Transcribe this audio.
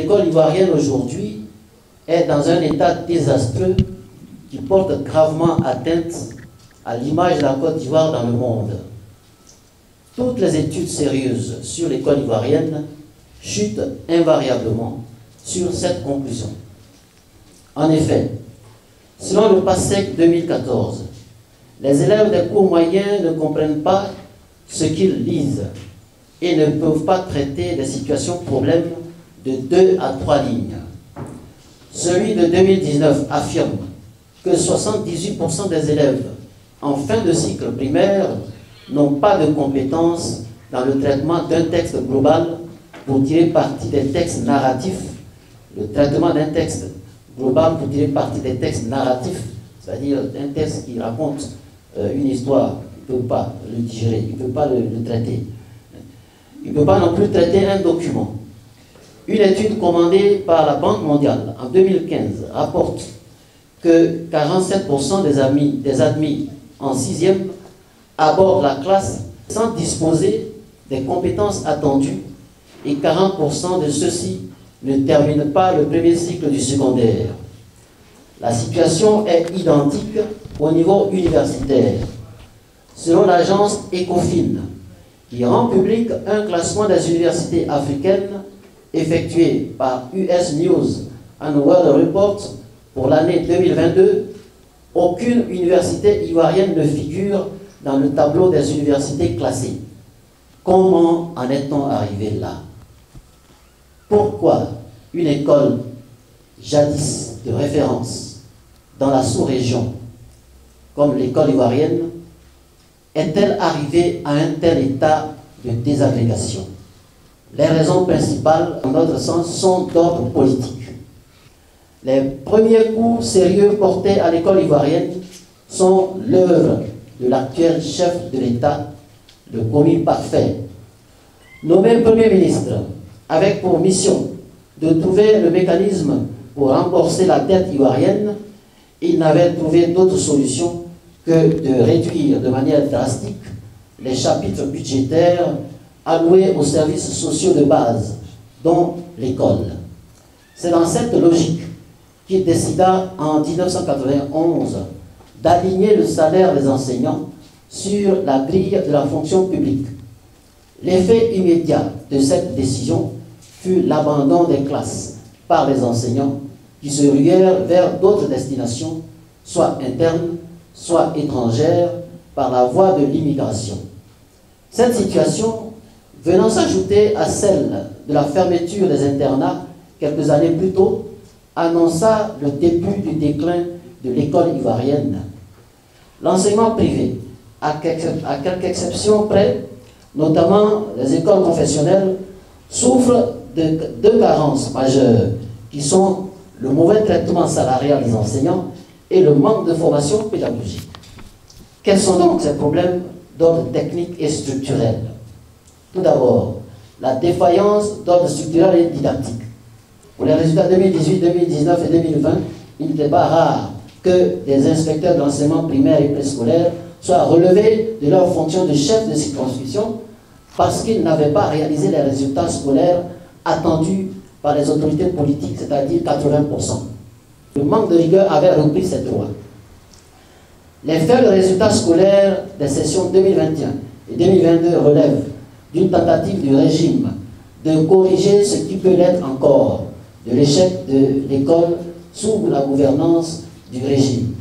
L'école ivoirienne aujourd'hui est dans un état désastreux qui porte gravement atteinte à l'image de la Côte d'Ivoire dans le monde. Toutes les études sérieuses sur l'école ivoirienne chutent invariablement sur cette conclusion. En effet, selon le PASSEC 2014, les élèves des cours moyens ne comprennent pas ce qu'ils lisent et ne peuvent pas traiter des situations problèmes de 2 à 3 lignes. Celui de 2019 affirme que 78% des élèves en fin de cycle primaire n'ont pas de compétences dans le traitement d'un texte global pour tirer parti des textes narratifs. Le traitement d'un texte global pour tirer parti des textes narratifs, c'est-à-dire un texte qui raconte une histoire, il ne peut pas le digérer, il ne peut pas le traiter. Il ne peut pas non plus traiter un document. Une étude commandée par la Banque mondiale en 2015 rapporte que 47% des admis en 6e abordent la classe sans disposer des compétences attendues et 40% de ceux-ci ne terminent pas le premier cycle du secondaire. La situation est identique au niveau universitaire. Selon l'agence Ecofin, qui rend public un classement des universités africaines effectué par US News and World Report pour l'année 2022, aucune université ivoirienne ne figure dans le tableau des universités classées. Comment en est-on arrivé là? Pourquoi une école jadis de référence dans la sous-région, comme l'école ivoirienne, est-elle arrivée à un tel état de désagrégation? Les raisons principales, en notre sens, sont d'ordre politique. Les premiers coups sérieux portés à l'école ivoirienne sont l'œuvre de l'actuel chef de l'État, le commis parfait, nommé Premier ministre, avec pour mission de trouver le mécanisme pour rembourser la dette ivoirienne. Il n'avait trouvé d'autre solution que de réduire de manière drastique les chapitres budgétaires alloués aux services sociaux de base, dont l'école. C'est dans cette logique qu'il décida en 1991 d'aligner le salaire des enseignants sur la grille de la fonction publique. L'effet immédiat de cette décision fut l'abandon des classes par les enseignants qui se ruèrent vers d'autres destinations, soit internes, soit étrangères, par la voie de l'immigration. Cette situation, venant s'ajouter à celle de la fermeture des internats quelques années plus tôt, annonça le début du déclin de l'école ivoirienne. L'enseignement privé, à quelques exceptions près, notamment les écoles confessionnelles, souffre de deux carences majeures qui sont le mauvais traitement salarial des enseignants et le manque de formation pédagogique. Quels sont donc ces problèmes d'ordre technique et structurel? Tout d'abord, la défaillance d'ordre structurel et didactique. Pour les résultats 2018, 2019 et 2020, il n'était pas rare que des inspecteurs de l'enseignement primaire et préscolaire soient relevés de leur fonction de chef de circonscription parce qu'ils n'avaient pas réalisé les résultats scolaires attendus par les autorités politiques, c'est-à-dire 80%. Le manque de rigueur avait repris cette loi. Les faibles résultats scolaires des sessions 2021 et 2022 relèvent d'une tentative du régime de corriger ce qui peut l'être encore de l'échec de l'école sous la gouvernance du régime.